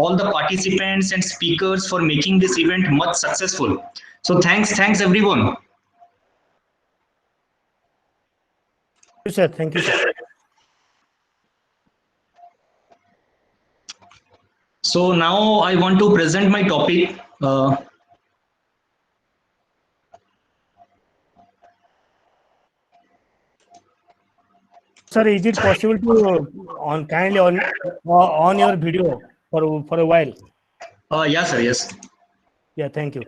all the participants and speakers for making this event much successful. So thanks everyone. Thank you, sir. Thank you, sir. So now I want to present my topic. Sir, is it possible to kindly on your video for a while? Yes, sir. Yes. Yeah, thank you.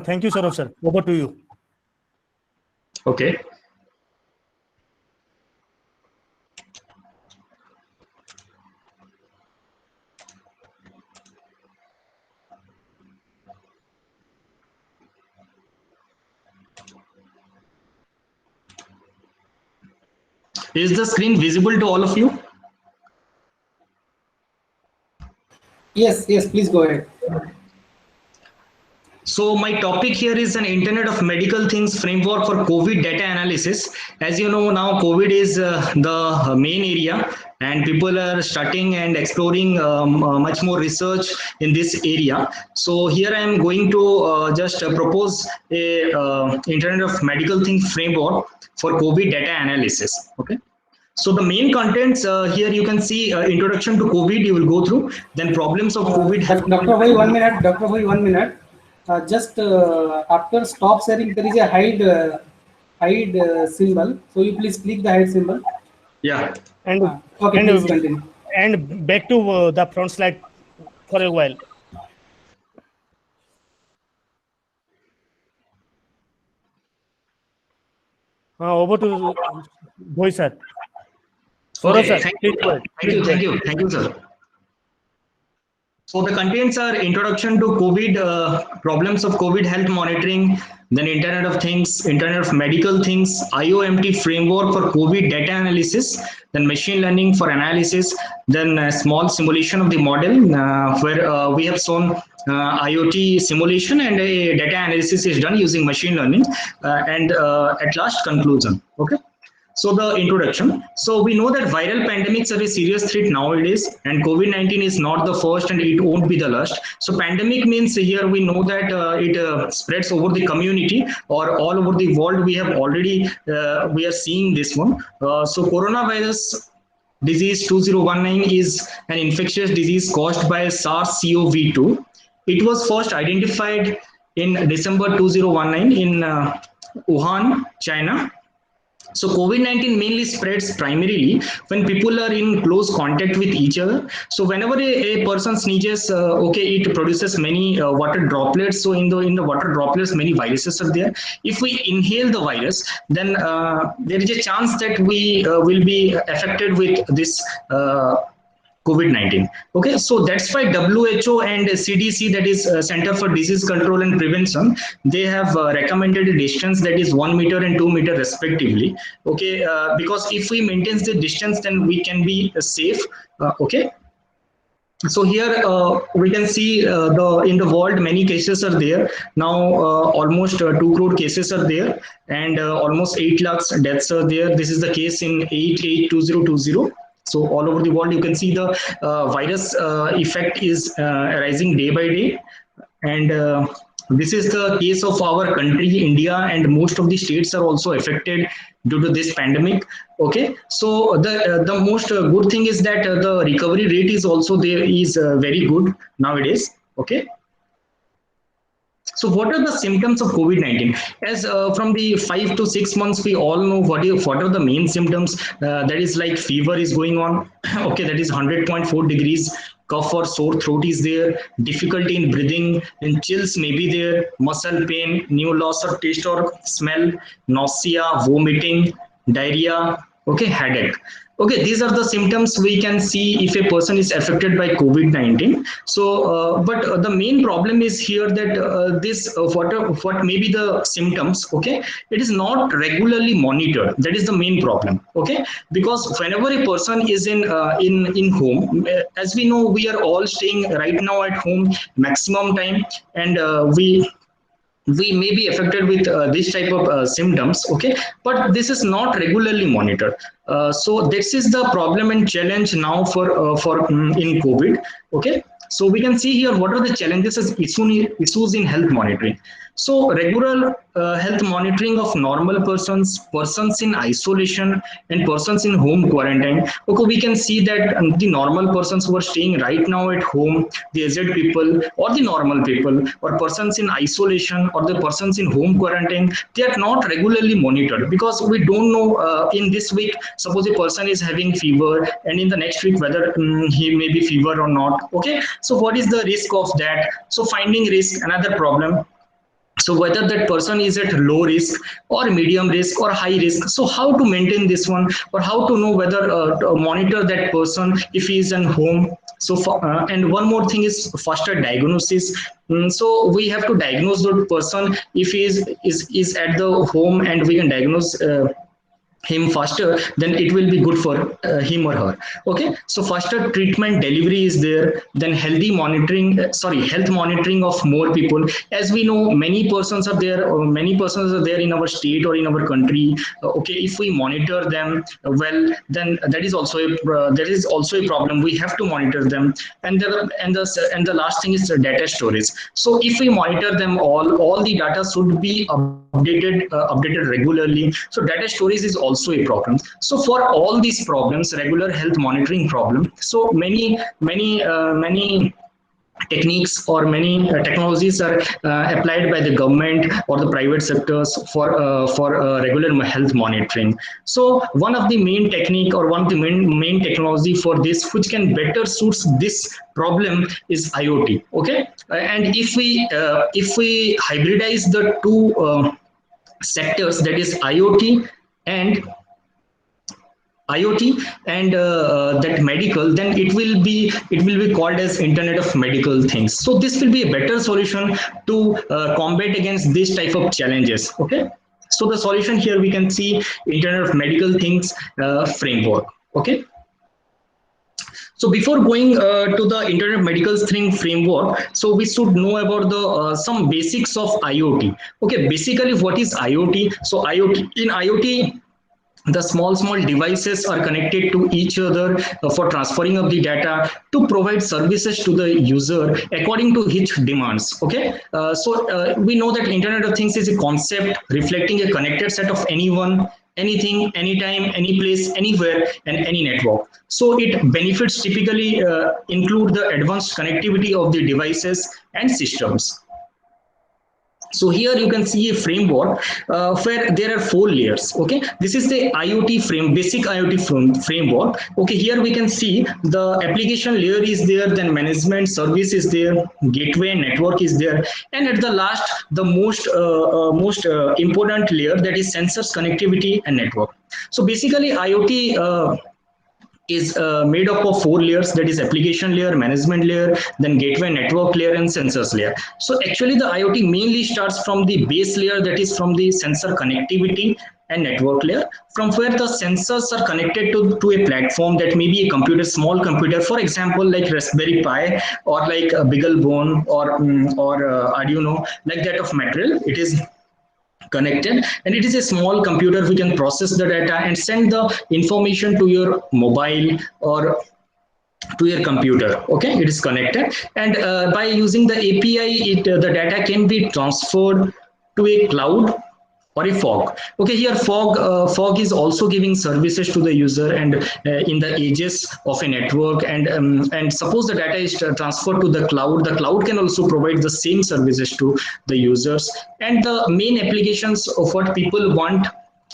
Thank you, Saurav sir. Over to you. Okay. Is the screen visible to all of you? Yes, please go ahead. So my topic here is an Internet of Medical Things framework for COVID data analysis. As you know, now COVID is the main area, and people are starting and exploring much more research in this area. So here I am going to just propose a Internet of Medical Things framework for COVID data analysis. Okay. So the main contents here you can see introduction to COVID you will go through, then problems of COVID. Dr. Bhai, 1 minute. Dr. Bhai, 1 minute. Just after stop sharing, there is a hide symbol. So you please click the hide symbol. Yeah. And okay, please continue. And back to the front slide for a while. Over to Bhoi sir. Okay, sir, thank you, sir. So the contents are introduction to COVID, problems of COVID health monitoring, then Internet of Things, Internet of Medical Things, IOMT framework for COVID data analysis, then machine learning for analysis, then a small simulation of the model where we have shown IoT simulation and a data analysis is done using machine learning and at last conclusion. Okay. So the introduction. So we know that viral pandemics are a serious threat nowadays, and COVID-19 is not the first, and it won't be the last. So pandemic means here we know that it spreads over the community or all over the world. We have already we are seeing this one. So coronavirus disease 2019 is an infectious disease caused by SARS-CoV-2. It was first identified in December 2019 in Wuhan, China. So COVID-19 mainly spreads primarily when people are in close contact with each other. So whenever a person sneezes, it produces many water droplets. So in the water droplets, many viruses are there. If we inhale the virus, then there is a chance that we will be affected with this COVID-19. Okay, so that's why WHO and CDC, that is Center for Disease Control and Prevention, they have recommended a distance that is 1 meter and 2 meter respectively. Okay, because if we maintain the distance, then we can be safe. Okay. So here we can see in the world many cases are there now. Almost 2 crore cases are there, and almost 8 lakhs deaths are there. This is the case in 882020. So all over the world, you can see the virus effect is rising day by day. And this is the case of our country, India, and most of the states are also affected due to this pandemic. Okay, so the most good thing is that the recovery rate is also there is very good nowadays. Okay. So what are the symptoms of COVID-19? As from the 5 to 6 months, we all know what are the main symptoms. That is like fever is going on. Okay, that is 100.4 degrees. Cough or sore throat is there. Difficulty in breathing, and chills may be there. Muscle pain, new loss of taste or smell, nausea, vomiting, diarrhea. Okay, headache. Okay, these are the symptoms we can see if a person is affected by COVID-19. So, but the main problem is here that what may be the symptoms. Okay, it is not regularly monitored. That is the main problem. Okay, because whenever a person is in home, as we know, we are all staying right now at home maximum time, and we may be affected with this type of symptoms. Okay, but this is not regularly monitored. So this is the problem and challenge now for in COVID. Okay, so we can see here what are the challenges as issues in health monitoring. So regular health monitoring of normal persons in isolation, and persons in home quarantine. Okay, we can see that the normal persons who are staying right now at home, the aged people or the normal people, or persons in isolation or the persons in home quarantine, they are not regularly monitored, because we don't know in this week, suppose a person is having fever, and in the next week whether he may be fever or not. Okay, so what is the risk of that? So finding risk, another problem. So whether that person is at low risk or medium risk or high risk, so how to maintain this one, or how to know whether to monitor that person if he is at home. So and one more thing is faster diagnosis. So we have to diagnose the person if he is at the home, and we can diagnose him faster, then it will be good for him or her. Okay, so faster treatment delivery is there, then healthy monitoring, health monitoring of more people. As we know, many persons are there, or many persons are there in our state or in our country. Okay, if we monitor them well, then that is also a problem. We have to monitor them. And the last thing is the data storage. So if we monitor them all the data should be updated regularly. So data storage is also a problem. So for all these problems, regular health monitoring problem, so many techniques or many technologies are applied by the government or the private sectors for regular health monitoring. So one of the main technique, or one of the main technology for this, which can better suits this problem, is IoT. Okay, and if we hybridize the two sectors, that is and IoT and that medical, then it will be called as Internet of Medical Things. So this will be a better solution to combat against this type of challenges. Okay, so the solution here we can see Internet of Medical Things framework. Okay. So before going to the Internet of Medical Things framework, so we should know about the some basics of IoT. Okay, basically what is IoT? So IoT, the small devices are connected to each other for transferring of the data to provide services to the user according to his demands. Okay, we know that Internet of Things is a concept reflecting a connected set of anyone, anything, anytime, any place, anywhere, and any network. So it benefits typically include the advanced connectivity of the devices and systems. So here you can see a framework where there are 4 layers. Okay, this is the basic IoT framework. Okay, here we can see the application layer is there, then management service is there, gateway network is there, and at the last, the most important layer, that is sensors, connectivity, and network. So basically IoT is made up of 4 layers, that is application layer, management layer, then gateway, network layer, and sensors layer. So actually the IoT mainly starts from the base layer, that is from the sensor connectivity and network layer, from where the sensors are connected to a platform, that may be a computer, small computer, for example like Raspberry Pi, or like a BeagleBone, or Arduino, like that of material. It is connected, and it is a small computer. We can process the data and send the information to your mobile or to your computer. Okay, it is connected, and by using the API, the data can be transferred to a cloud or a fog. Okay, here fog is also giving services to the user, and in the edges of a network, and suppose the data is transferred to the cloud can also provide the same services to the users. And the main applications of what people want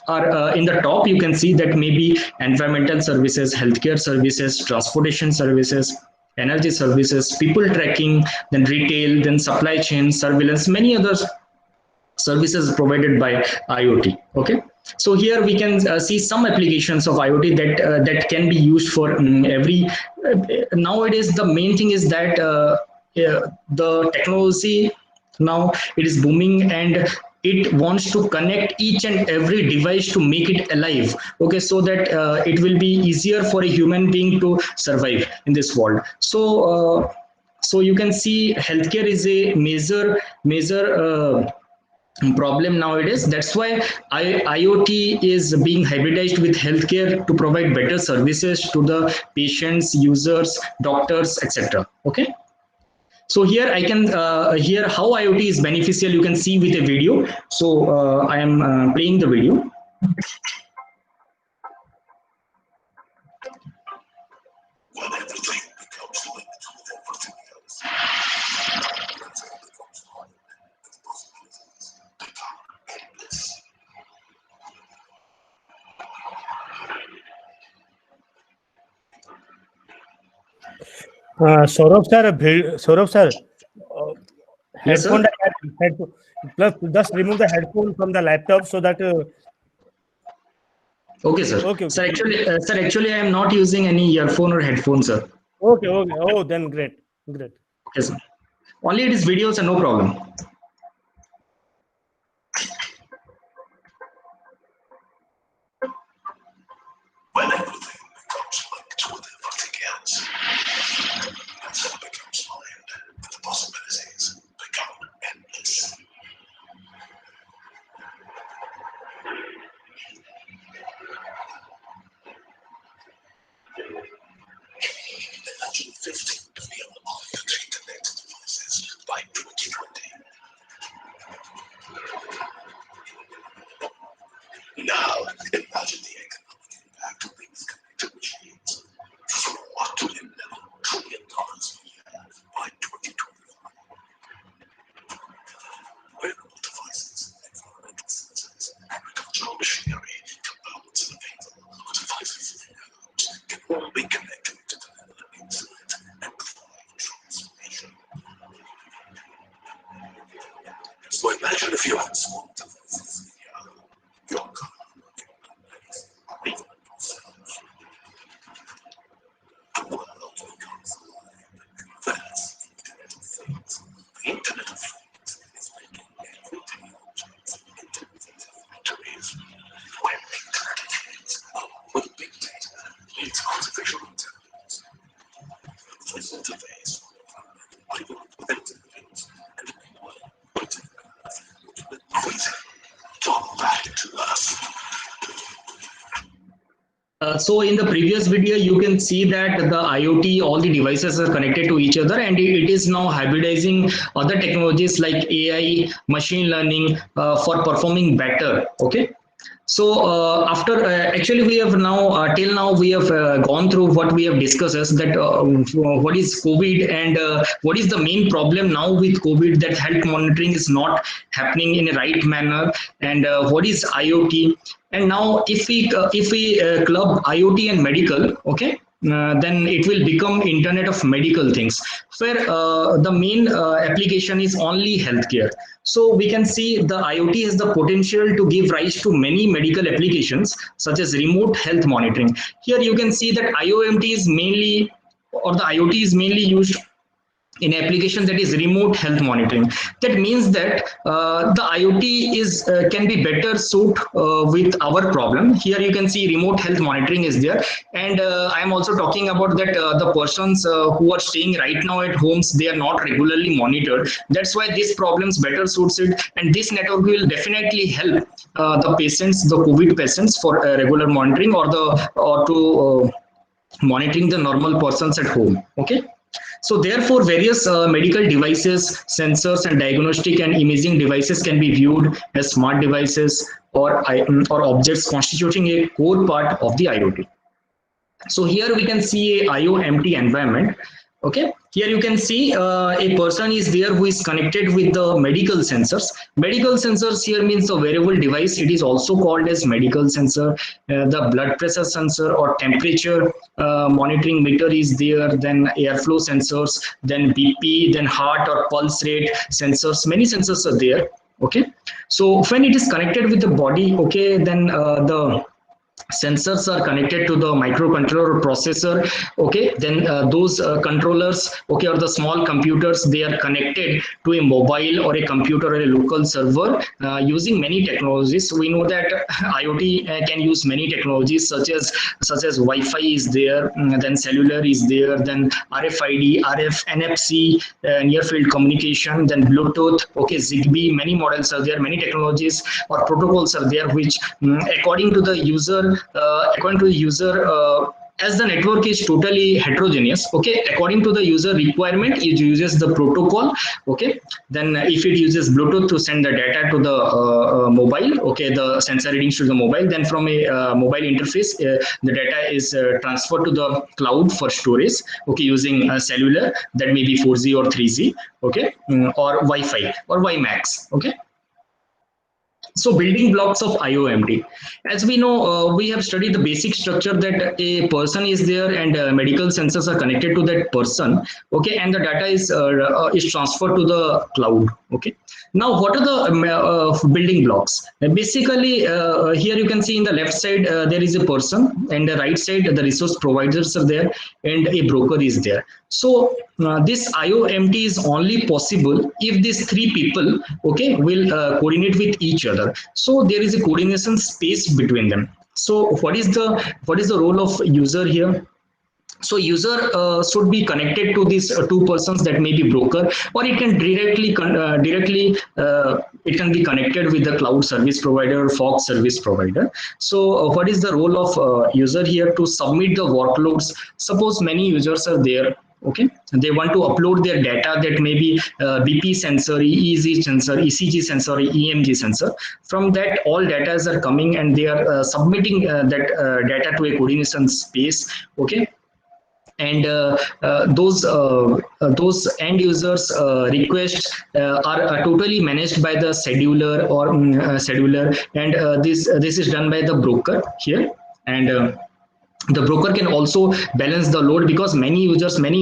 are in the top. You can see that maybe environmental services, healthcare services, transportation services, energy services, people tracking, then retail, then supply chain, surveillance, many others services provided by IoT. Okay, So here we can see some applications of IoT that can be used for every. Nowadays, the main thing is that the technology now it is booming, and it wants to connect each and every device to make it alive. Okay, so that it will be easier for a human being to survive in this world. So you can see healthcare is a major problem nowadays. That's why IoT is being hybridized with healthcare to provide better services to the patients, users, doctors, etc. Okay. So here I can here how IoT is beneficial. You can see with a video. So I am playing the video. When everything becomes linked with everything else, Saurabh sir, Yes, headphone, sir. headphone, plus just remove the headphone from the laptop so that. Okay, sir. Okay, Sir, actually, I am not using any earphone or headphone, sir. okay, okay. Oh, then great, great. Okay, sir. Only it is video, sir. No problem. When everything becomes linked with everything else, that's how it becomes mind, and the possibilities become endless. Imagine 15 billion IoT-connected devices by 2020. Now, imagine the economic impact of these connected machines. $4 trillion a year by 2025. Wearable devices, environmental sensors, agricultural machinery, components, and available devices in homes can all be connected to the internet and provide transformation. So imagine if you had small devices in your car, or even yourself. The world becomes alive. That's the Internet of Things. The Internet of Things is making everyday objects into factories. Where Internet of Things with big data leads artificial intelligence. This interface will prevent things and enable waiting which will increase talk back to us. So in the previous video, you can see that the IoT, all the devices are connected to each other, and it is now hybridizing other technologies like AI, machine learning for performing better. Okay. So after actually we have now till now we have gone through what we have discussed is that what is COVID and what is the main problem now with COVID, that health monitoring is not happening in a right manner, and what is IoT. And now if we club IoT and medical, okay, then it will become Internet of Medical Things, where the main application is only healthcare. So we can see the IoT has the potential to give rise to many medical applications such as remote health monitoring. Here you can see that IOMT is mainly, or the IoT is mainly used in application that is remote health monitoring. That means that the IoT is can be better suit with our problem. Here you can see remote health monitoring is there, and I am also talking about that the persons who are staying right now at homes, they are not regularly monitored. That's why these problems better suits it, and this network will definitely help the patients, the COVID patients, for regular monitoring or to monitoring the normal persons at home. Okay. So therefore, various medical devices, sensors, and diagnostic and imaging devices can be viewed as smart devices or objects constituting a core part of the IoT. So here we can see a IoMT environment. Okay, here you can see a person is there who is connected with the medical sensors. Medical sensors here means a wearable device. It is also called as medical sensor. The blood pressure sensor or temperature monitoring meter is there. Then airflow sensors, then BP, then heart or pulse rate sensors. Many sensors are there. Okay, so when it is connected with the body, okay, then the sensors are connected to the microcontroller or processor. Okay, then those controllers, okay, or the small computers, they are connected to a mobile or a computer or a local server using many technologies. We know that IoT can use many technologies such as Wi-Fi is there, then cellular is there, then RFID, RF, NFC, near field communication, then Bluetooth, okay, Zigbee. Many models are there, many technologies or protocols are there, which according to the user, as the network is totally heterogeneous, okay, according to the user requirement, it uses the protocol. Okay, then if it uses Bluetooth to send the data to the mobile, okay, the sensor readings to the mobile, then from a mobile interface, the data is transferred to the cloud for storage, okay, using cellular, that may be 4G or 3G, okay, or Wi-Fi or WiMAX. Okay, so building blocks of IOMT. As we know, we have studied the basic structure that a person is there and medical sensors are connected to that person. Okay, and the data is transferred to the cloud. Okay. Now, what are the building blocks? Basically, here you can see in the left side there is a person, and the right side the resource providers are there, and a broker is there. So this IOMT is only possible if these three people, okay, will coordinate with each other. So there is a coordination space between them. So what is the role of user here? So user should be connected to these two persons, that may be broker, or it can it can be connected with the cloud service provider or fog service provider. So what is the role of user here? To submit the workloads. Suppose many users are there, okay, they want to upload their data, that may be BP sensor, EEG sensor, ECG sensor, EMG sensor. From that, all data are coming and they are submitting that data to a coordination space. Okay, and those end users requests are totally managed by the scheduler or scheduler, and this is done by the broker here. And the broker can also balance the load, because many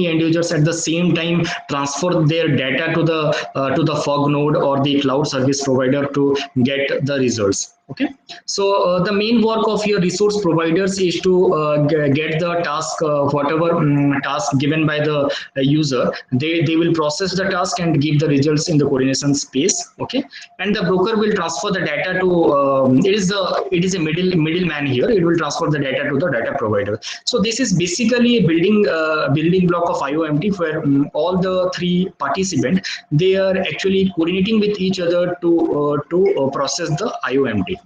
end users at the same time transfer their data to the fog node or the cloud service provider to get the results. Okay, so the main work of your resource providers is to get the task, whatever task given by the user, they will process the task and give the results in the coordination space. Okay, and the broker will transfer the data to it is a middleman here. It will transfer the data to the data provider. So this is basically a building block of IOMT, where all the three participants, they are actually coordinating with each other to process the IOMT.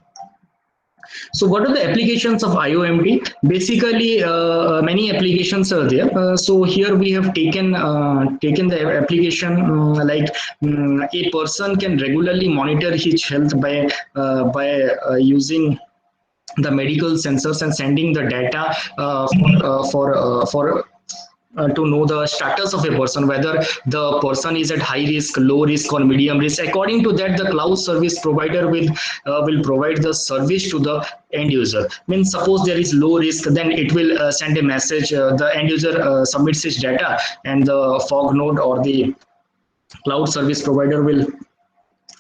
So what are the applications of IOMT? Basically, many applications are there. So here we have taken the application like a person can regularly monitor his health by using the medical sensors and sending the data for to know the status of a person, whether the person is at high risk, low risk, or medium risk. According to that, the cloud service provider will provide the service to the end user. Means suppose there is low risk, then it will send a message. The end user submits his data, and the fog node or the cloud service provider will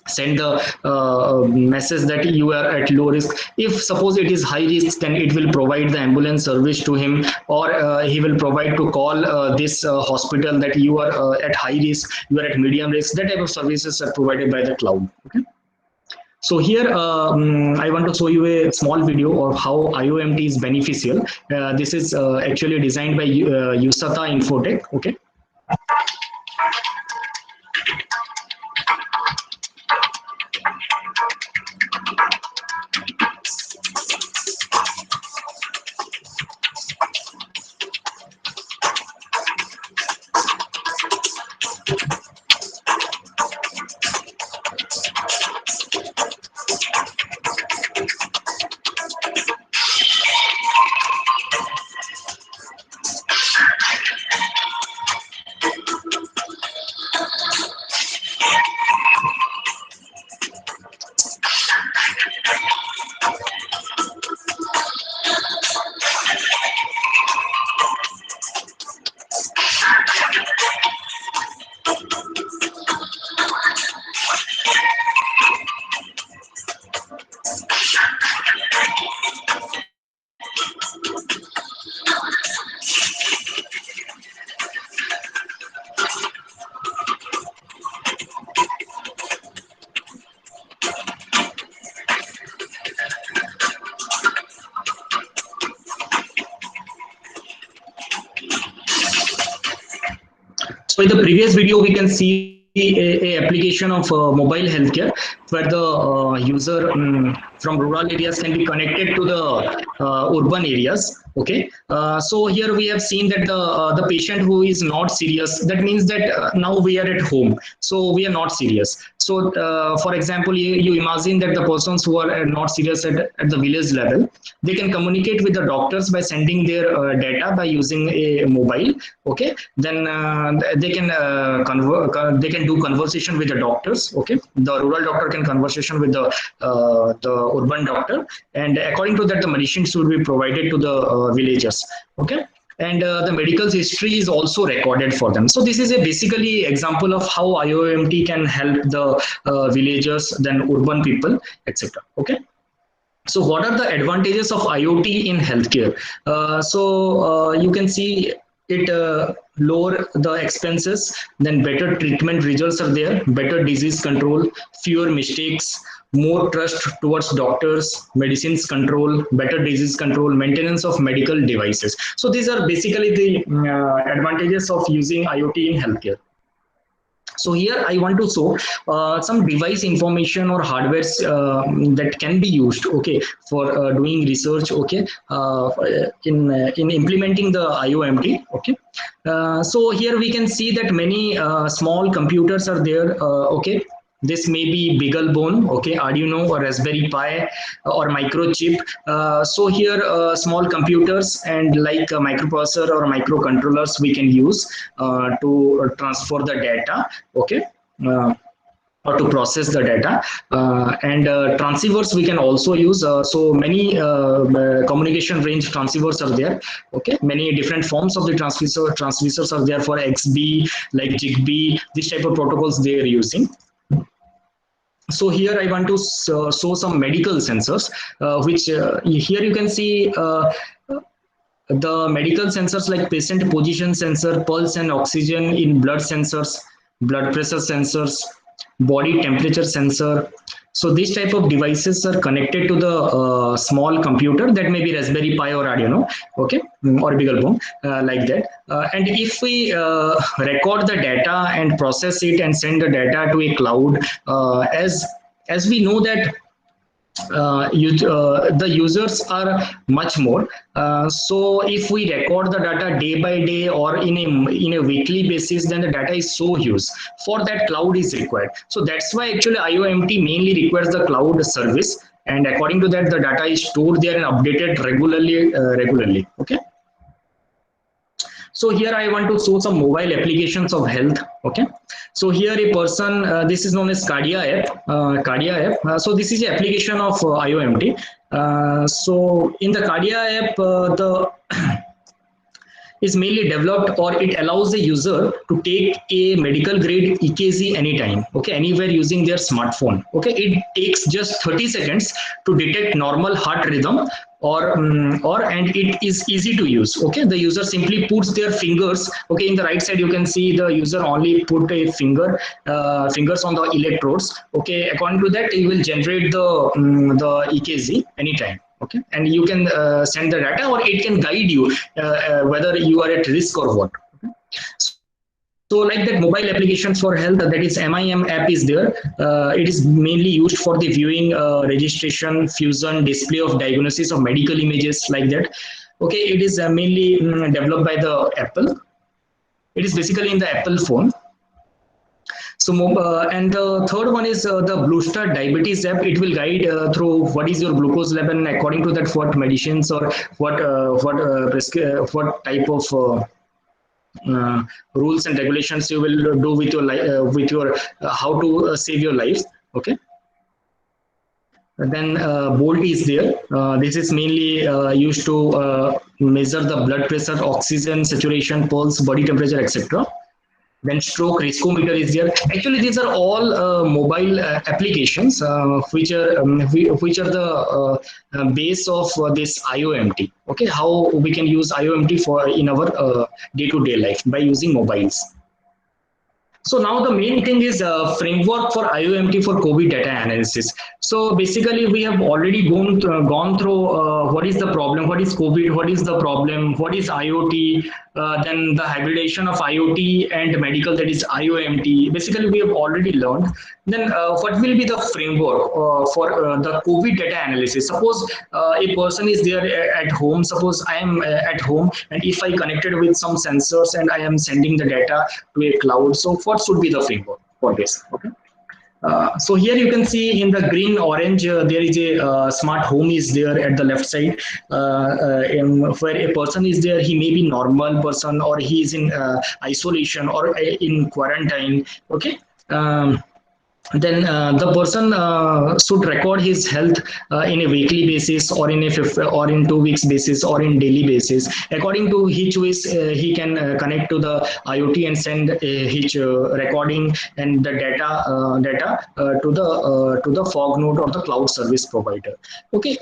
send the message that you are at low risk. If suppose it is high risk, then it will provide the ambulance service to him, or he will provide to call this hospital that you are at high risk, you are at medium risk. That type of services are provided by the cloud. Okay. So here I want to show you a small video of how IOMT is beneficial. This is actually designed by Usata Infotech. Okay. So in the previous video, we can see a application of mobile healthcare where the user from rural areas can be connected to the urban areas. Okay, so here we have seen that the patient who is not serious, that means that now we are at home, so we are not serious. So for example, you imagine that the persons who are not serious at the village level, they can communicate with the doctors by sending their data by using a mobile. Okay, then they can they can do conversation with the doctors. Okay, the rural doctor can conversation with the urban doctor, and according to that, the medicines will be provided to the villagers. Okay, and the medical history is also recorded for them. So this is a basically example of how IOMT can help the villagers, then urban people, etc. Okay. So what are the advantages of IoT in healthcare? You can see it lower the expenses, then better treatment results are there, better disease control, fewer mistakes, more trust towards doctors, medicines control, better disease control, maintenance of medical devices. So these are basically the advantages of using IoT in healthcare. So here I want to show some device information or hardware that can be used, okay, for doing research, okay, in implementing the IOMT, okay. So here we can see that many small computers are there, okay. This may be BeagleBone, okay, Arduino or Raspberry Pi or microchip. So here small computers and like a microprocessor or microcontrollers we can use to transfer the data, okay. Or to process the data, and transceivers we can also use. So many communication range transceivers are there, okay. Many different forms of the transceivers are there for XB, like Zigbee, this type of protocols they are using. So here I want to show some medical sensors, which here you can see the medical sensors like patient position sensor, pulse and oxygen in blood sensors, blood pressure sensors, body temperature sensor. So these type of devices are connected to the small computer, that may be Raspberry Pi or Arduino, okay, or BeagleBone, like that. And if we record the data and process it and send the data to a cloud, as we know that the users are much more. So if we record the data day by day or in a weekly basis, then the data is so huge. For that, cloud is required. So that's why actually IOMT mainly requires the cloud service, and according to that, the data is stored there and updated regularly. Okay. So here I want to show some mobile applications of health. Okay. So here a person, this is known as Kardia app. So this is an application of IOMT. So in the Kardia app, the is mainly developed, or it allows the user to take a medical grade EKG anytime, okay, anywhere using their smartphone. Okay, it takes just 30 seconds to detect normal heart rhythm, and it is easy to use. Okay, the user simply puts their fingers. Okay, in the right side you can see the user only put a fingers on the electrodes. Okay, according to that he will generate the EKG anytime. Okay, and you can send the data, or it can guide you whether you are at risk or what. Okay? So like that, mobile applications for health, that is MIM app is there. It is mainly used for the viewing, registration, fusion, display of diagnosis of medical images, like that. Okay, it is mainly developed by the Apple. It is basically in the Apple phone. So, and the third one is the BlueStar Diabetes app. It will guide through what is your glucose level, and according to that, what medicines or what type of rules and regulations you will do with your how to save your life. Okay. Then Bolt is there. This is mainly used to measure the blood pressure, oxygen saturation, pulse, body temperature, etc. Then stroke riskometer is there. Actually, these are all mobile applications which are the base of this IOMT. Okay, how we can use IOMT for in our day-to-day life by using mobiles. So now the main thing is framework for IOMT for COVID data analysis. So basically we have already gone through what is the problem, what is COVID, what is the problem, what is IoT, then the hybridization of IoT and medical, that is IOMT. Basically we have already learned. Then what will be the framework for the COVID data analysis? Suppose a person is there at home. Suppose I am at home, and if I connected with some sensors and I am sending the data to a cloud. So what should be the framework for this? Okay. So here you can see in the green orange there is a smart home is there at the left side, where a person is there. He may be normal person, or he is in isolation or in quarantine. Okay. Then the person should record his health in a weekly basis, or in or in 2 weeks basis, or in daily basis. According to his choice, he can connect to the IoT and send his recording and the data to the fog node or the cloud service provider. Okay.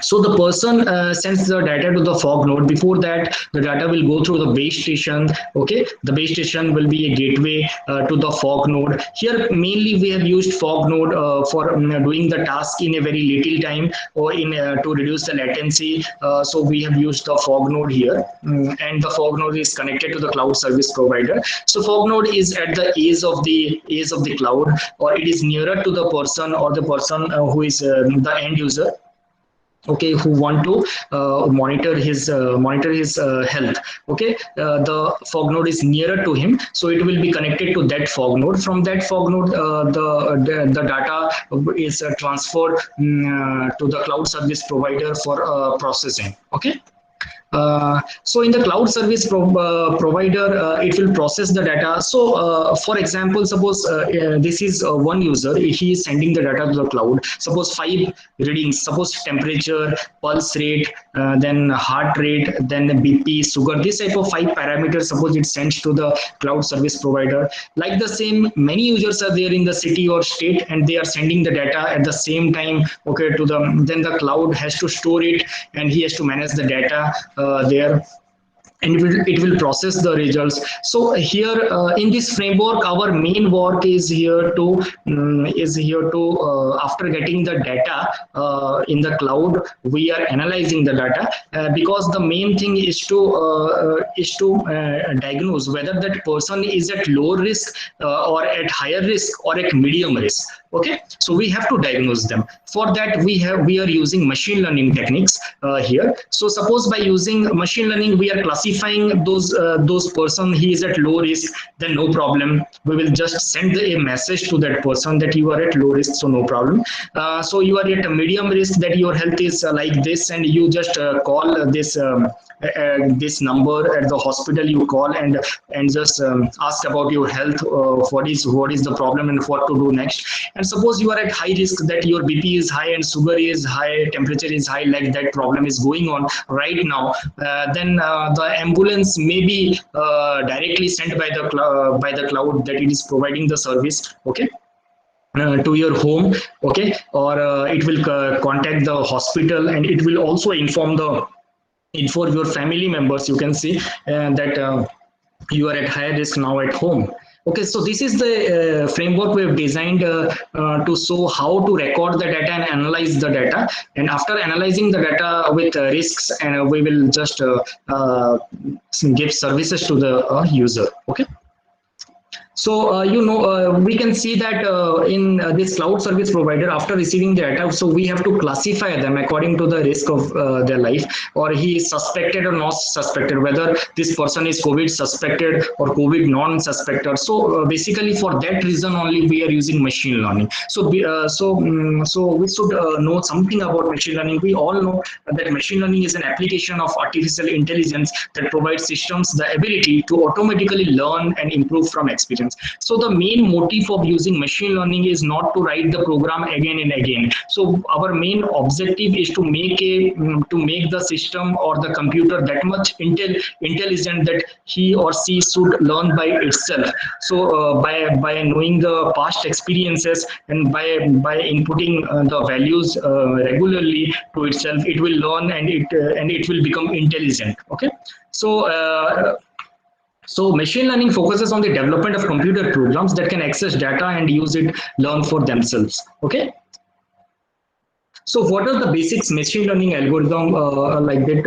So the person sends the data to the fog node. Before that, the data will go through the base station. Okay, the base station will be a gateway to the fog node. Here mainly we have used fog node for doing the task in a very little time, or in to reduce the latency. So we have used the fog node here, and the fog node is connected to the cloud service provider. So fog node is at the edge of the cloud, or it is nearer to the person, or the person who is the end user, okay, who want to monitor his health. Okay, the fog node is nearer to him, so it will be connected to that fog node. From that fog node, the data is transferred to the cloud service provider for processing. Okay. So in the cloud service provider, it will process the data. So for example, suppose this is one user, he is sending the data to the cloud. Suppose 5 readings, suppose temperature, pulse rate, then heart rate, then BP, sugar, this type of 5 parameters, suppose it sends to the cloud service provider. Like the same, many users are there in the city or state, and they are sending the data at the same time, okay, to them. Then the cloud has to store it, and he has to manage the data there, and it will process the results. So here in this framework, our main work is here to after getting the data in the cloud, we are analyzing the data, because the main thing is to diagnose whether that person is at low risk, or at higher risk, or at medium risk. Okay, so we have to diagnose them. For that, we are using machine learning techniques here. So suppose by using machine learning, we are classifying those person, he is at low risk, then no problem, we will just send a message to that person that you are at low risk, so no problem. So you are at a medium risk, that your health is like this, and you just call this number at the hospital, you call and just ask about your health, what is the problem and what to do next. And suppose you are at high risk, that your BP is high and sugar is high, temperature is high, like that problem is going on right now, then the ambulance may be directly sent by the cloud, that it is providing the service, okay, to your home. Okay, or it will contact the hospital, and it will also inform your family members. You can see that you are at higher risk now at home. Okay, so this is the framework we have designed to show how to record the data and analyze the data. And after analyzing the data with risks, and we will just give services to the user. Okay. So, we can see that in this cloud service provider, after receiving the data, so we have to classify them according to the risk of their life, or he is suspected or not suspected, whether this person is COVID suspected or COVID non-suspected. So basically for that reason only we are using machine learning. So we should know something about machine learning. We all know that machine learning is an application of artificial intelligence that provides systems the ability to automatically learn and improve from experience. So the main motive of using machine learning is not to write the program again and again. So our main objective is to make the system or the computer that much intelligent that he or she should learn by itself. So by knowing the past experiences, and by inputting the values regularly to itself, it will learn, and it will become intelligent. Okay, so So machine learning focuses on the development of computer programs that can access data and use it, learn for themselves. Okay. So what are the basics machine learning algorithm like that?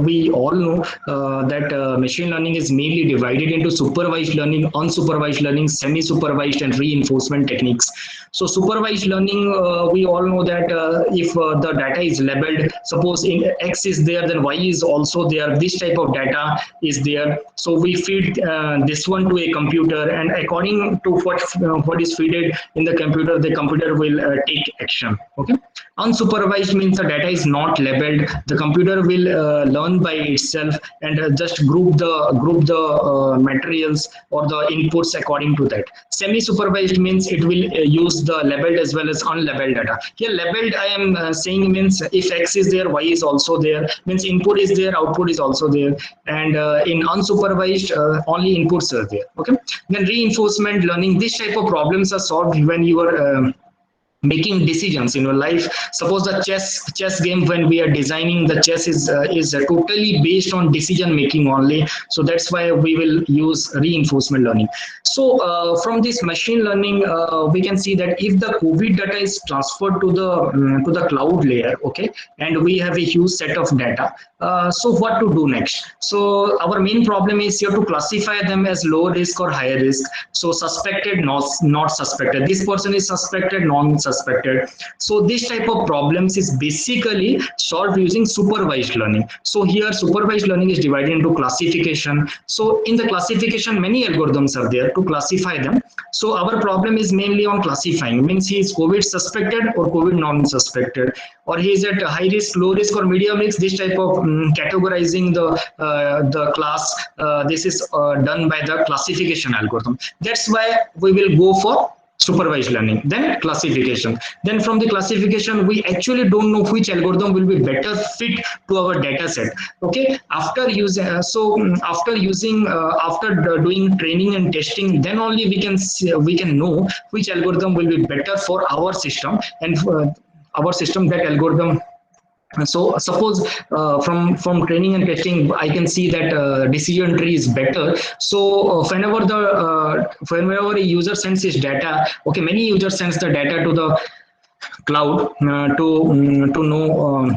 We all know that machine learning is mainly divided into supervised learning, unsupervised learning, semi-supervised, and reinforcement techniques. So supervised learning, we all know that if the data is labeled, suppose in X is there, then Y is also there. This type of data is there. So we feed this one to a computer, and according to what is fed in the computer will take action. Okay. Unsupervised means the data is not labeled. The computer will learn by itself and just group the materials or the inputs according to that. Semi-supervised means it will use the labeled as well as unlabeled data. Here labeled I am saying means if X is there, Y is also there, means input is there, output is also there. And in unsupervised, only inputs are there. Okay. Then reinforcement learning, this type of problems are solved when you are making decisions in your life. Suppose the chess game, when we are designing the chess is totally based on decision making only. So that's why we will use reinforcement learning. So from this machine learning, we can see that if the COVID data is transferred to the cloud layer, okay, and we have a huge set of data, so what to do next? So our main problem is here to classify them as low risk or high risk. So suspected, not suspected. This person is suspected, non-suspected. So this type of problems is basically solved using supervised learning. So here supervised learning is divided into classification. So in the classification, many algorithms are there to classify them. So our problem is mainly on classifying, means he is COVID suspected or COVID non-suspected, or he is at high risk, low risk, or medium risk. This type of categorizing the class, this is done by the classification algorithm. That's why we will go for supervised learning, then classification. Then from the classification, we actually don't know which algorithm will be better fit to our data set. Okay, after using after doing training and testing, then only we can know which algorithm will be better for our system, and our system, that algorithm. So suppose from training and testing, I can see that decision tree is better. So whenever a user sends his data, okay, many users sends the data to the cloud to know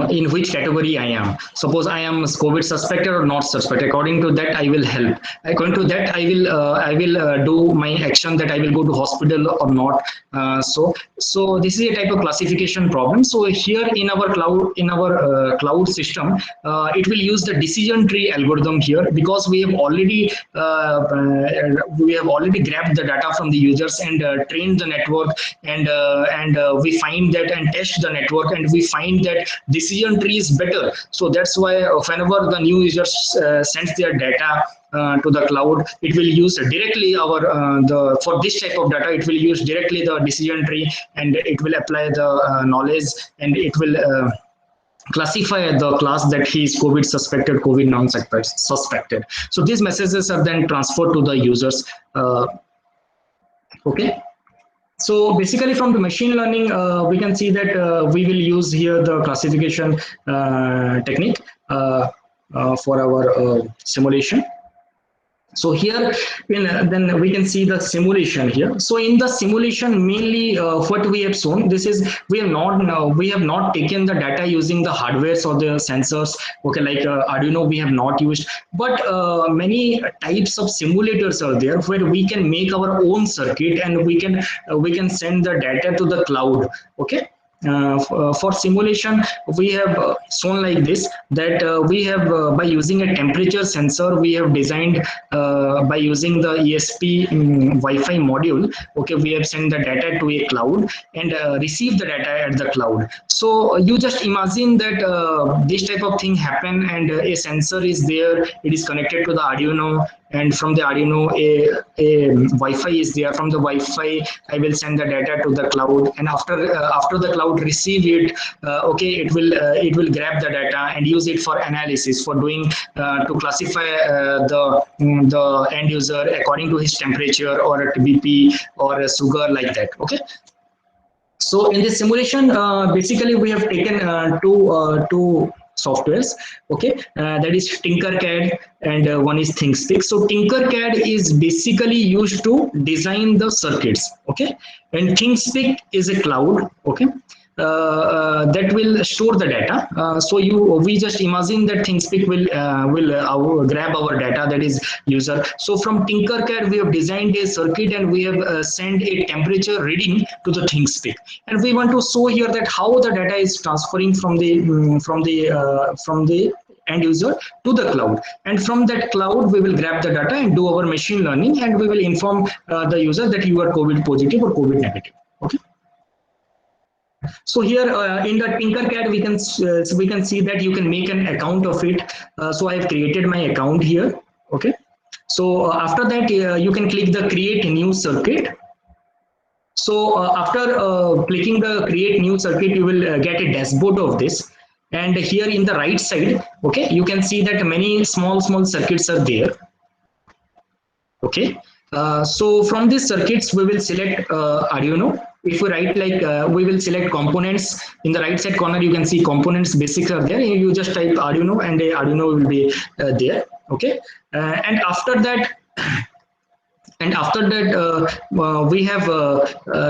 in which category I am. Suppose I am COVID suspected or not suspected. According to that, I will help. According to that, I will do my action, that I will go to hospital or not. So this is a type of classification problem. So here in our cloud system, it will use the decision tree algorithm here, because we have already grabbed the data from the users and trained the network, and we find that and test the network, and we find that decision tree is better. So that's why whenever the new users sends their data to the cloud, it will use directly for this type of data, it will use directly the decision tree, and it will apply the knowledge, and it will classify the class that he is COVID suspected, COVID non-suspected. So these messages are then transferred to the users. Okay. So basically from the machine learning, we can see that we will use here the classification technique for our simulation. So here then we can see the simulation here. So in the simulation, mainly what we have shown, this is we have not taken the data using the hardwares or the sensors. Okay, like Arduino we have not used, but many types of simulators are there where we can make our own circuit, and we can send the data to the cloud. Okay. For simulation, we have shown like this, that we have by using a temperature sensor, we have designed by using the ESP Wi-Fi module. Okay, we have sent the data to a cloud and receive the data at the cloud. So you just imagine that this type of thing happen, and a sensor is there, it is connected to the Arduino, and from the Arduino a Wi-Fi is there. From the Wi-Fi, I will send the data to the cloud, and after the cloud receive it, okay, it will grab the data and use it for analysis, for doing to classify the end user according to his temperature or a BP or a sugar, like that. Okay. So in this simulation, basically we have taken two softwares. Okay, that is Tinkercad and one is ThinkSpeak. So Tinkercad is basically used to design the circuits. Okay, and ThinkSpeak is a cloud. Okay, that will store the data. So we just imagine that ThinkSpeak will grab our data, that is user. So from Tinkercad we have designed a circuit and we have sent a temperature reading to the ThinkSpeak, and we want to show here that how the data is transferring from the end user to the cloud, and from that cloud we will grab the data and do our machine learning, and we will inform the user that you are COVID positive or COVID negative. Okay. So here in the Tinkercad we can see that you can make an account of it. So I have created my account here. Okay. So after that you can click the create new circuit. So after clicking the create new circuit, you will get a dashboard of this. And here in the right side, okay, you can see that many small circuits are there. Okay. So from these circuits, we will select Arduino. If we write like we will select components, in the right side corner, you can see components basics are there. You just type Arduino and Arduino will be there. Okay. And after that, we have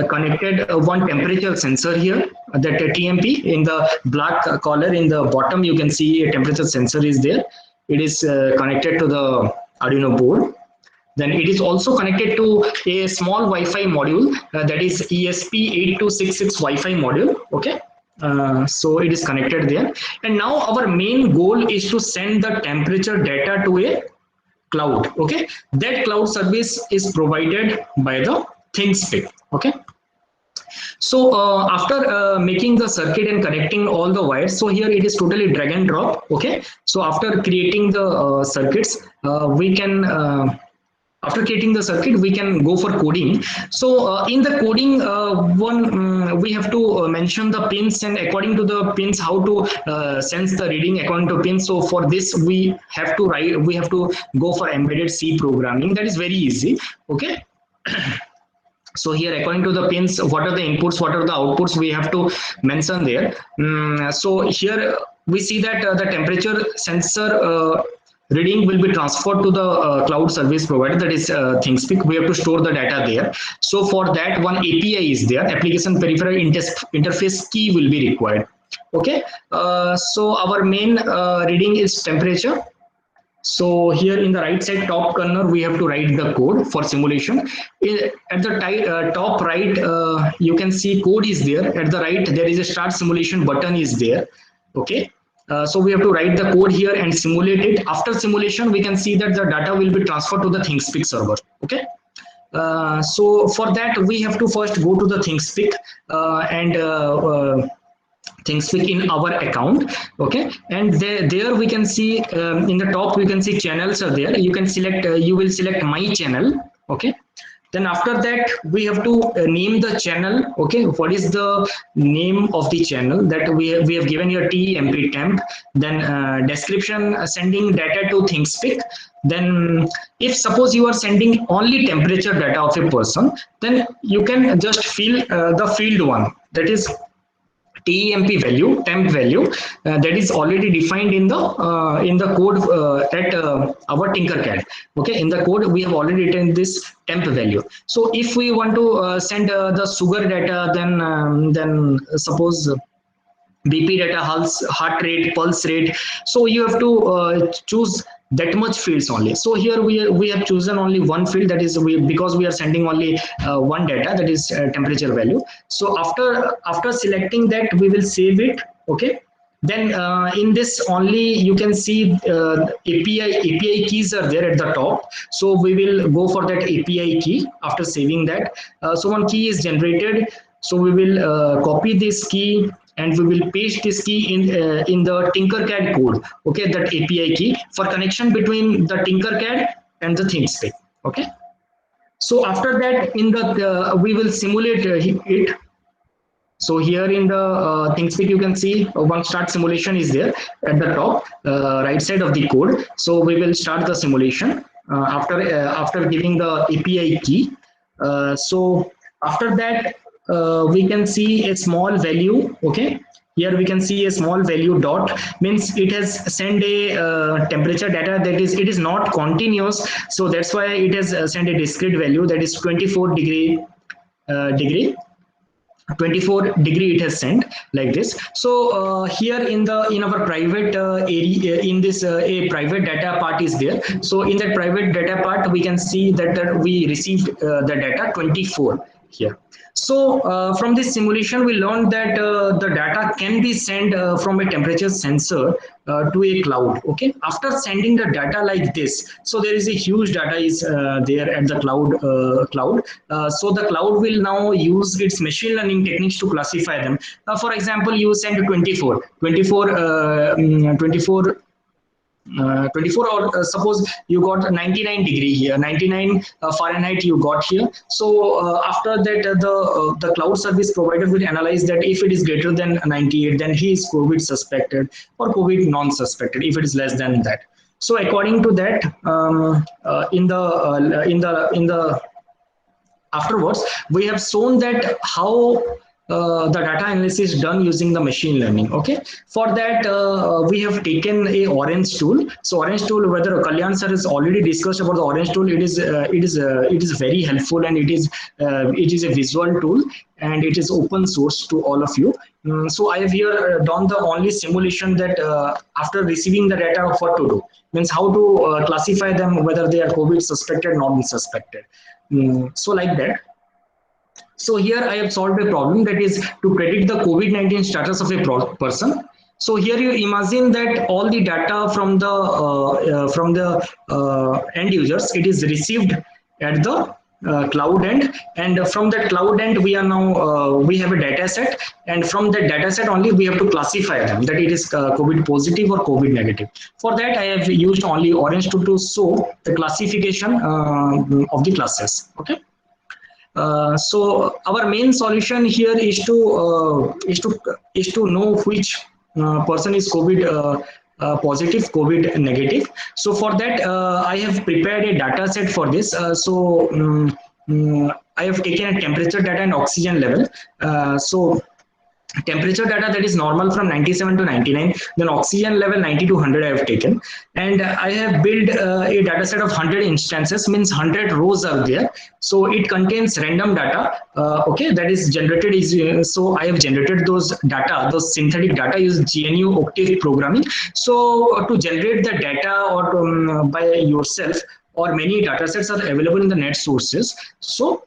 connected one temperature sensor here, that TMP. In the black color in the bottom, you can see a temperature sensor is there. It is connected to the Arduino board. Then it is also connected to a small Wi-Fi module, that is ESP8266 Wi-Fi module. Okay. So it is connected there. And now our main goal is to send the temperature data to a cloud. Okay, that cloud service is provided by the ThinkSpeak. Okay, so after making the circuit and connecting all the wires, so here it is totally drag and drop. Okay, so after creating the circuits, we can after creating the circuit, we can go for coding. So in the coding, we have to mention the pins, and according to the pins, how to sense the reading according to pins. So for this, we have to go for embedded C programming. That is very easy. Okay. So here, according to the pins, what are the inputs, what are the outputs, we have to mention there. So here we see that the temperature sensor reading will be transferred to the cloud service provider, that is ThinkSpeak. We have to store the data there. So for that, one API is there, application peripheral interface key will be required. Okay. So our main reading is temperature. So here in the right side top corner, we have to write the code for simulation. At the top right, you can see code is there. At the right, there is a start simulation button is there. Okay. So we have to write the code here and simulate it. After simulation, we can see that the data will be transferred to the ThinkSpeak server. Okay. So for that, we have to first go to the ThinkSpeak and ThinkSpeak in our account. Okay, and there we can see in the top we can see channels are there. You can select you will select my channel. Okay. Then after that, we have to name the channel. Okay, what is the name of the channel? That we have given here TMP temp. Then description, sending data to ThinkSpeak. Then if suppose you are sending only temperature data of a person, then you can just fill the field one, that is TEMP value, temp value, that is already defined in the code at our Tinkercad. Okay, in the code we have already written this temp value. So if we want to send the sugar data, then suppose BP data, heart rate, pulse rate. So you have to choose that much fields only. So here we have chosen only one field, that is because we are sending only one data, that is temperature value. So after selecting that, we will save it. Okay. Then in this only you can see API keys are there at the top. So we will go for that API key after saving that. So one key is generated. So we will copy this key and we will paste this key in the Tinkercad code. Okay, that API key for connection between the Tinkercad and the ThinkSpeak. Okay. So after that, in the we will simulate it. So here in the ThinkSpeak, you can see one start simulation is there at the top right side of the code. So we will start the simulation after giving the API key. So after that, we can see a small value. Okay, Here we can see a small value dot, means it has sent a temperature data that it is not continuous, so that's why it has sent a discrete value, that is 24 degree 24 degree it has sent like this. So here in our private area, in this a private data part is there. So in that private data part we can see that we received the data 24 here. So from this simulation we learned that the data can be sent from a temperature sensor to a cloud. Okay, after sending the data like this, so there is a huge data is there at the cloud. So the cloud will now use its machine learning techniques to classify them. For example, you send 24 or suppose you got 99 degree here, 99 Fahrenheit you got here. So after that the cloud service provider will analyze that if it is greater than 98, then he is COVID suspected or COVID non-suspected if it is less than that. So according to that, in the afterwards we have shown that how the data analysis done using the machine learning. Okay, for that we have taken a Orange tool. So Orange tool, whether Kalyan sir has already discussed about the Orange tool, it is very helpful, and it is a visual tool, and it is open source to all of you. So I have here done the only simulation that after receiving the data, what to do, means how to classify them, whether they are COVID suspected, non-suspected. So like that. So here I have solved a problem, that is to predict the COVID-19 status of a person. So here you imagine that all the data from the end users, it is received at the cloud end, and from that cloud end we are now we have a data set, and from that data set only we have to classify them, that it is COVID positive or COVID negative. For that I have used only Orange tool to show the classification of the classes. Okay. So our main solution here is to know which person is COVID positive, COVID negative. So for that I have prepared a data set for this. I have taken a temperature data and oxygen level. So temperature data, that is normal from 97 to 99, then oxygen level 90 to 100 I have taken, and I have built a data set of 100 instances, means 100 rows are there. So it contains random data, okay, that is generated so I have generated those data, those synthetic data, use GNU Octave programming. So to generate the data or by yourself, or many data sets are available in the net sources. So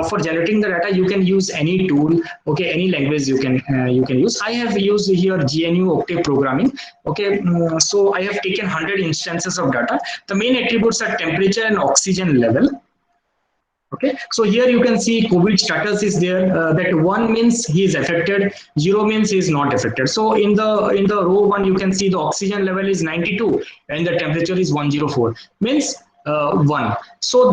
for generating the data you can use any tool, okay, any language you can use. I have used here GNU Octave programming. Okay, so I have taken 100 instances of data. The main attributes are temperature and oxygen level. Okay, so here you can see COVID status is there, that 1 means he is affected, 0 means he is not affected. So in the row 1 you can see the oxygen level is 92 and the temperature is 104, means 1. So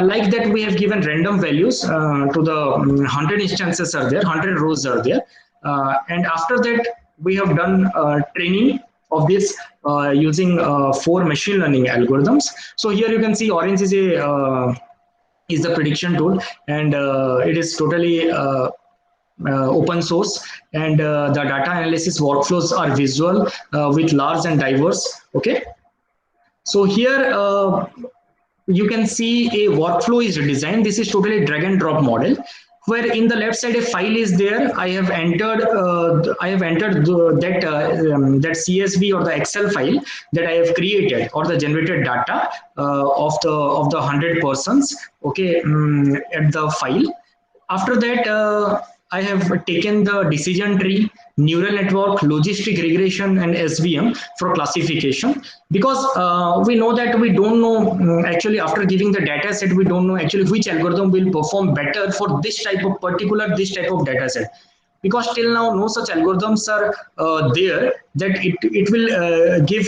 like that we have given random values to the 100 instances are there, 100 rows are there, and after that we have done training of this using 4 machine learning algorithms. So here you can see Orange is the prediction tool, and it is totally open source, and the data analysis workflows are visual with large and diverse. Okay, so here you can see a workflow is designed. This is totally drag and drop model, where in the left side a file is there. I have entered that CSV or the Excel file that I have created, or the generated data of the 100 persons. Okay, at the file. After that I have taken the decision tree, neural network, logistic regression, and SVM for classification, because we know that we don't know actually, after giving the data set, we don't know actually which algorithm will perform better for this type of data set, because till now no such algorithms are there that it will give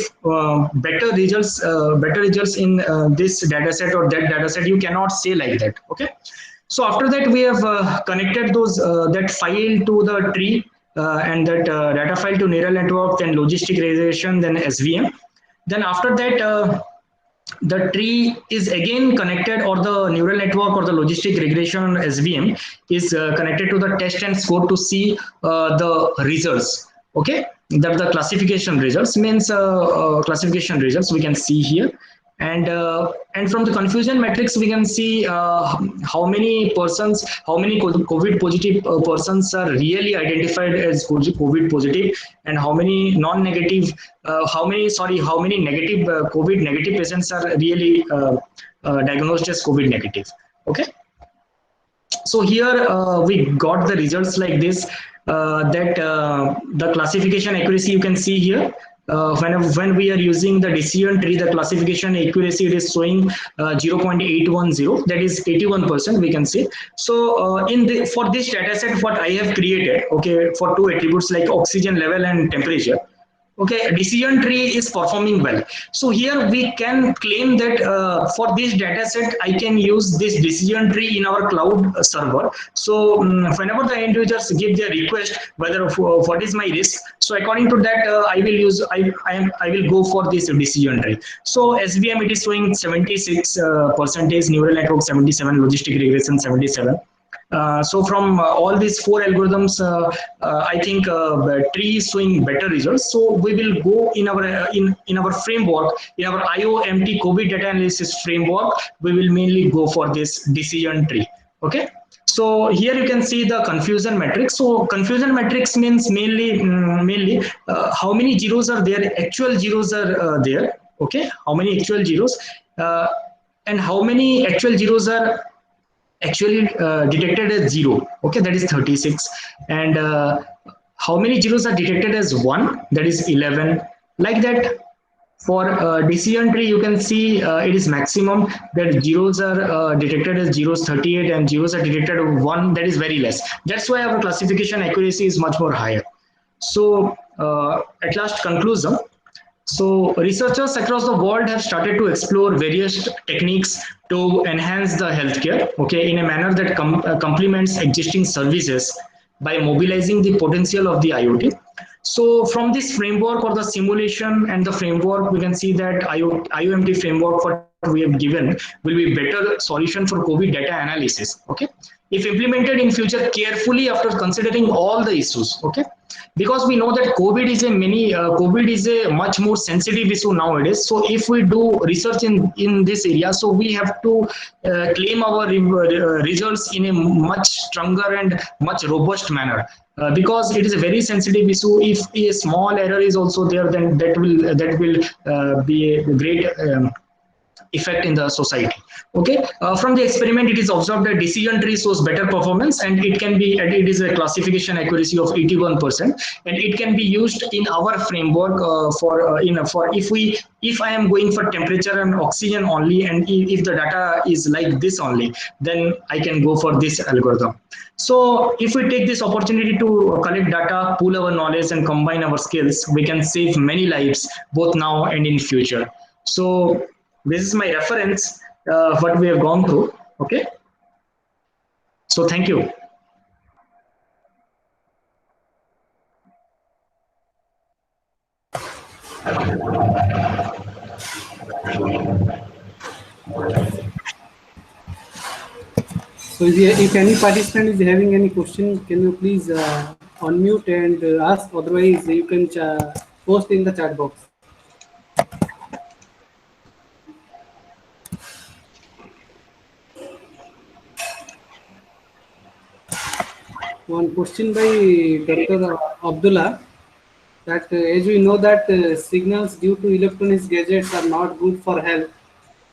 better results in this data set or that data set. You cannot say like that. Okay, so after that we have connected those that file to the tree, and that data file to neural network, then logistic regression, then SVM. Then after that the tree is again connected, or the neural network or the logistic regression SVM is connected to the test and score to see the results. Okay, that the classification results means classification results we can see here. And from the confusion matrix we can see how many persons, how many COVID positive persons are really identified as COVID positive, and how many non-negative, how many negative COVID negative patients are really diagnosed as COVID negative. Okay, so here we got the results like this, that the classification accuracy you can see here. When we are using the decision tree, the classification accuracy it is showing 0.810, that is 81% we can see. So for this data set what I have created, okay, for two attributes like oxygen level and temperature, okay, decision tree is performing well. So here we can claim that for this data set I can use this decision tree in our cloud server. So whenever the end users give their request whether what is my risk, so according to that I will go for this decision tree. So SVM it is showing 76 percentage, neural network 77, logistic regression 77. So from all these four algorithms, I think tree is showing better results. So we will go in our in our framework, in our IOMT COVID data analysis framework, we will mainly go for this decision tree. Okay. So here you can see the confusion matrix. So confusion matrix means mainly how many zeros are there, actual zeros are there. Okay, how many actual zeros and how many actual zeros are actually detected as 0, okay, that is 36, and how many zeros are detected as 1, that is 11, like that. For decision tree you can see it is maximum that zeros are detected as zeros 38 and zeros are detected as 1, that is very less. That's why our classification accuracy is much more higher. So at last conclusion, so researchers across the world have started to explore various techniques to enhance the healthcare, okay, in a manner that complements existing services by mobilizing the potential of the IoT. So from this framework or the simulation and the framework, we can see that IOMT framework what we have given will be better solution for COVID data analysis. Okay, if implemented in future carefully after considering all the issues. Okay, because we know that COVID is a much more sensitive issue nowadays. So if we do research in this area, so we have to claim our results in a much stronger and much robust manner. Because it is a very sensitive issue. If a small error is also there, then that will be a great effect in the society. Okay, from the experiment it is observed that decision tree shows better performance, and it is a classification accuracy of 81%, and it can be used in our framework for if I am going for temperature and oxygen only, and if the data is like this only, then I can go for this algorithm. So if we take this opportunity to collect data, pool our knowledge and combine our skills, we can save many lives both now and in future. So this is my reference, what we have gone through. Okay. So thank you. So if any participant is having any question, can you please unmute and ask? Otherwise, you can post in the chat box. One question by Dr. Abdullah, that as we know that signals due to electronic gadgets are not good for health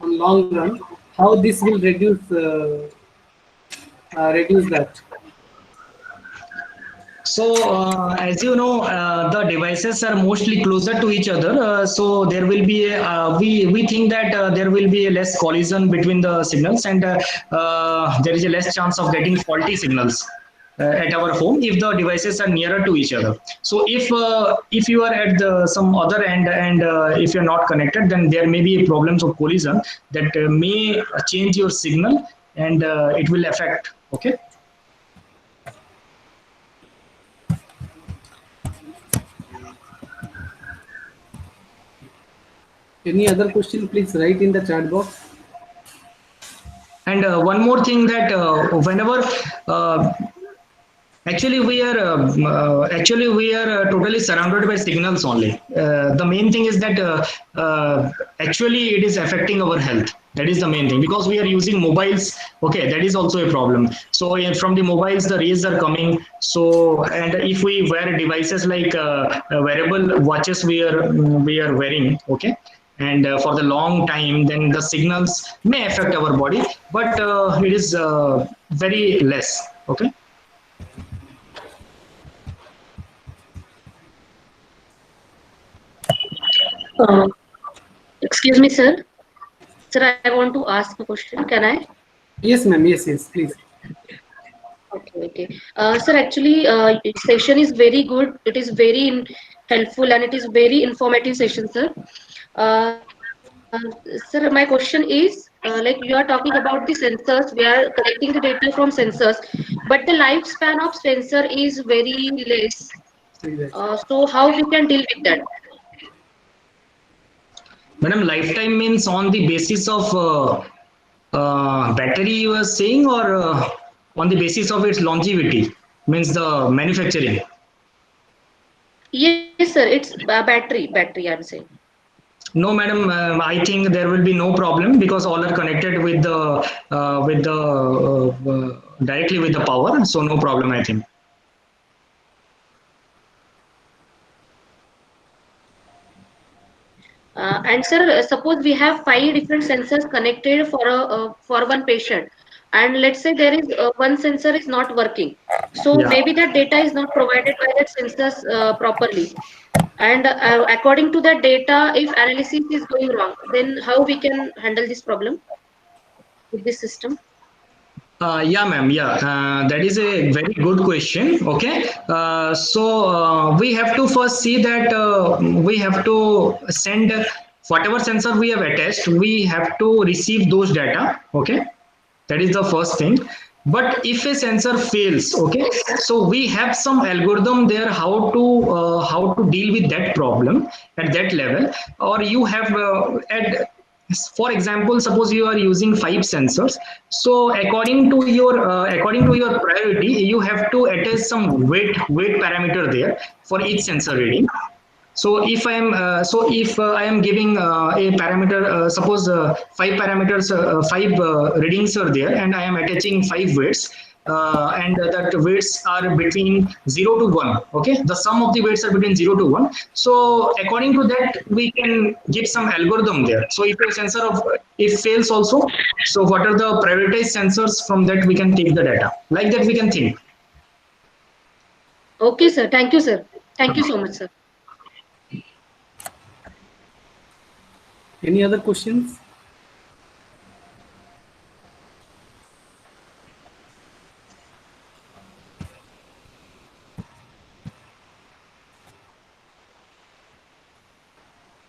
on long run, how this will reduce that? So as you know, the devices are mostly closer to each other. So there will be we think that there will be a less collision between the signals, and there is a less chance of getting faulty signals at our home if the devices are nearer to each other. So if you are at some other end, and if you're not connected, then there may be problems of collision that may change your signal, and it will affect. Okay. Any other question, please write in the chat box. And one more thing, that whenever Actually, we are totally surrounded by signals only. The main thing is that actually it is affecting our health. That is the main thing because we are using mobiles. Okay, that is also a problem. So from the mobiles, the rays are coming. So and if we wear devices like wearable watches, we are wearing. Okay, and for the long time, then the signals may affect our body, but it is very less. Okay. Uh, Excuse me, sir. Sir, I want to ask a question. Can I? Yes, ma'am. Yes, yes, please. Okay, okay. Sir, actually, session is very good. It is very helpful and it is very informative session, sir. Sir, my question is, like you are talking about the sensors, we are collecting the data from sensors, but the lifespan of sensor is very less. Exactly. So how we can deal with that? Madam, lifetime means on the basis of battery you are saying, or on the basis of its longevity, means the manufacturing. Yes, sir. It's battery. I'm saying. No, madam, I think there will be no problem because all are connected with the directly with the power, so no problem, I think. And sir, suppose we have five different sensors connected for one patient, and let's say there is one sensor is not working. So Yeah. maybe that data is not provided by that sensors properly. And according to that data, if analysis is going wrong, then how we can handle this problem with this system? Yeah, ma'am. Yeah, that is a very good question. Okay, we have to first see that we have to send whatever sensor we have attached. We have to receive those data. Okay, that is the first thing. But if a sensor fails, okay, Yes, sir. so we have some algorithm there how to deal with that problem at that level, or you have at for example, suppose you are using five sensors. So according to your priority, you have to attach some weight parameter there for each sensor reading. So if I am giving a parameter, suppose five parameters, five readings are there, and I am attaching five weights, and that weights are between 0 to 1. Okay, the sum of the weights are between 0 to 1. So according to that, we can give some algorithm there. So if a sensor of if fails also, so what are the prioritized sensors, from that we can take the data. Like that we can think. Okay, sir. Thank you, sir. Thank you so much, sir. Any other questions?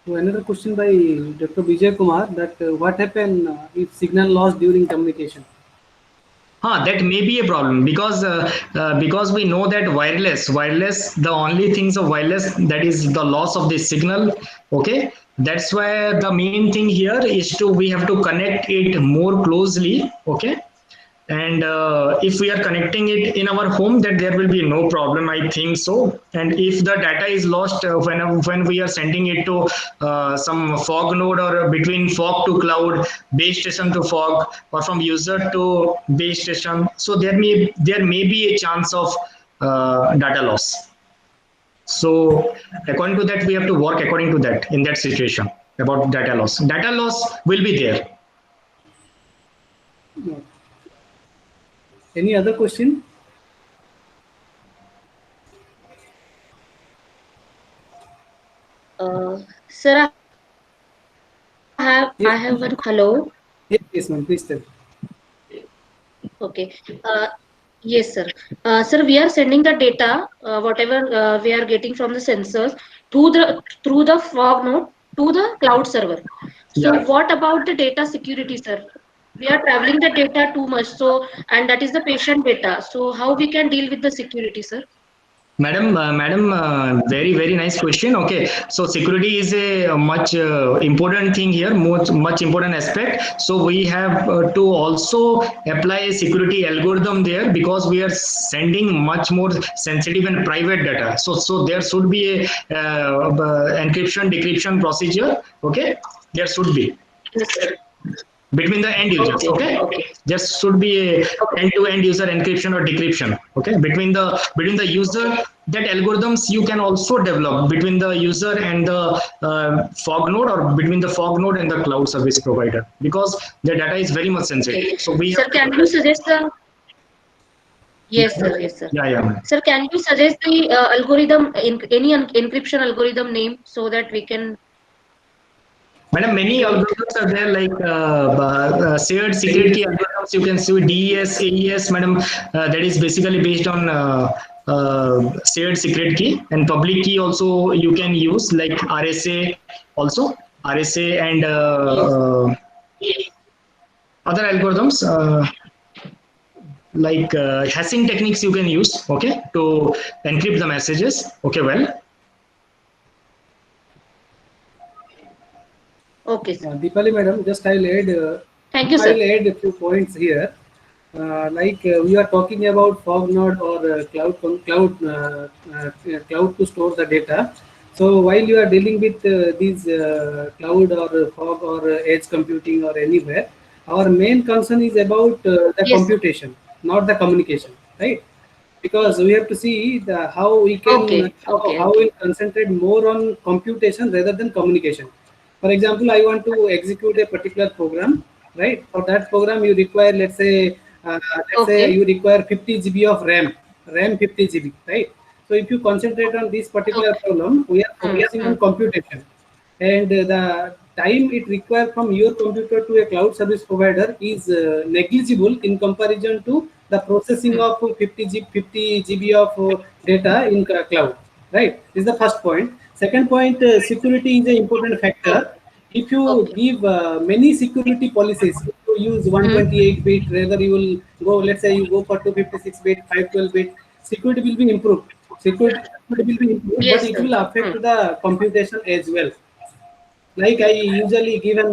So another question by Dr. Vijay Kumar, that what happened if signal lost during communication? That may be a problem because we know that wireless, the only things of wireless, that is the loss of the signal. Okay, that's why the main thing here is to we have to connect it more closely. Okay, and if we are connecting it in our home, that there will be no problem, I think so. And if the data is lost when we are sending it to some fog node, or between fog to cloud, base station to fog, or from user to base station, so there may be a chance of data loss. So according to that, we have to work according to that in that situation. About data loss will be there. No. Any other question? Sir, I Yes, have one. Hello. yes, yes, ma'am. Please tell. Okay. Yes, sir. Sir, we are sending the data, whatever we are getting from the sensors, through the fog node to the cloud server. So, Yeah. what about the data security, sir? We are traveling the data too much, so and that is the patient data. So, how we can deal with the security, sir? Madam, very nice question. Okay, so security is a much important thing here, much important aspect. So we have to also apply a security algorithm there, because we are sending much more sensitive and private data. So there should be a encryption decryption procedure. Okay, there should be Yes, sir. between the end users. Okay. Okay, there should be a end to end user encryption or decryption. Okay, between the user, that algorithms you can also develop between the user and the fog node, or between the fog node and the cloud service provider, because the data is very much sensitive. Okay. So we Sir, have can you suggest the Yes, sir. Yes, sir. yeah. Sir, can you suggest the algorithm, any encryption algorithm name so that we can Madam, many do it? algorithms are there, like shared secret key algorithms. You can see DES, AES, madam. That is basically based on shared secret key, and public key also you can use, like RSA also, RSA and other algorithms like hashing techniques you can use. Okay, to encrypt the messages. Okay, well. Okay, sir. Deepali madam, just Thank you, I'll sir. add a few points here. We are talking about fog node or cloud to store the data. So while you are dealing with these cloud or fog or edge computing or anywhere, our main concern is about the Yes, sir. computation, not the communication, right? Because we have to see how we can how Okay. we concentrate more on computation rather than communication. For example, I want to execute a particular program, right? For that program, you require, let's say Okay. you require 50 GB of RAM 50 GB, right? So if you concentrate on this particular Okay. problem, we are focusing Mm-hmm. on computation, and the time it requires from your computer to a cloud service provider is negligible in comparison to the processing of 50 GB of data in cloud, right? This is the first point. Second point, security is an important factor. If you Okay. give many security policies, if you use Mm-hmm. 128 bit, rather you will go, let's say you go for 256 bit, 512 bit, security will be improved. Security will be improved, but Yes, it sir. will affect the computation as well. Like I usually give an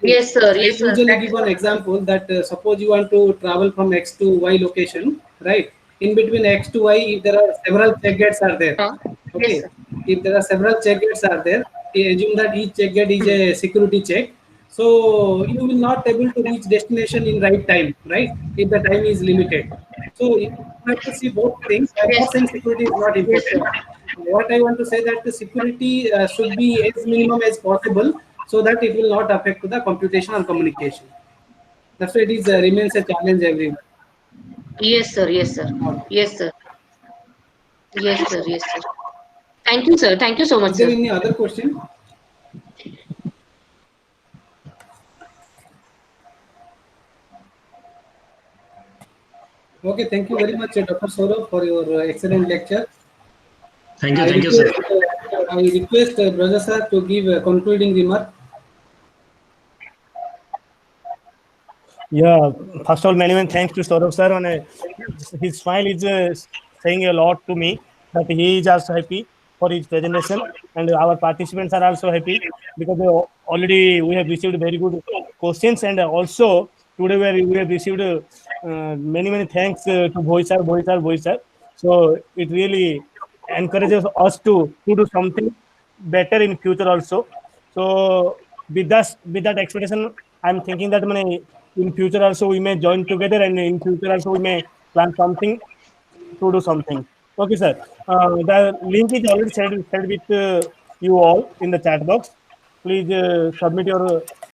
Yes, sir. I Yes, sir. usually That's give an example that suppose you want to travel from X to Y location, right? In between X to Y, if there are several check gates are there, uh, yes, okay. sir. If there are several check gates are there, assume that each check gate is Hmm. a security check. So you will not able to reach destination in right time, right? If the time is limited. So you have to see both things. I'm Yes, not saying security is not yes, sir. important. What I want to say that the security should be as minimum as possible, so that it will not affect the computation or communication. That's why it is remains a challenge everywhere. Yes, sir. Yes, sir. Okay. Yes, sir. Yes, sir. Yes, sir. Thank you, sir. Thank you so much, Is there sir. any other question? Okay, thank you very much, Dr. Saurabh, for your excellent lecture. I Thank you, sir. request, Brother Sir to give a concluding remark. Yeah, first of all, many thanks to Saurabh sir. On his smile is saying a lot to me, that he is also happy for his presentation, and our participants are also happy because already we have received very good questions, and also today we have received many thanks to Bhoi sir. So it really encourages us to do something better in future also. So with that expectation, I'm thinking that in future also we may join together, and in future also we may plan something to do something. Okay, sir. The link is already shared with you all in the chat box. Please submit your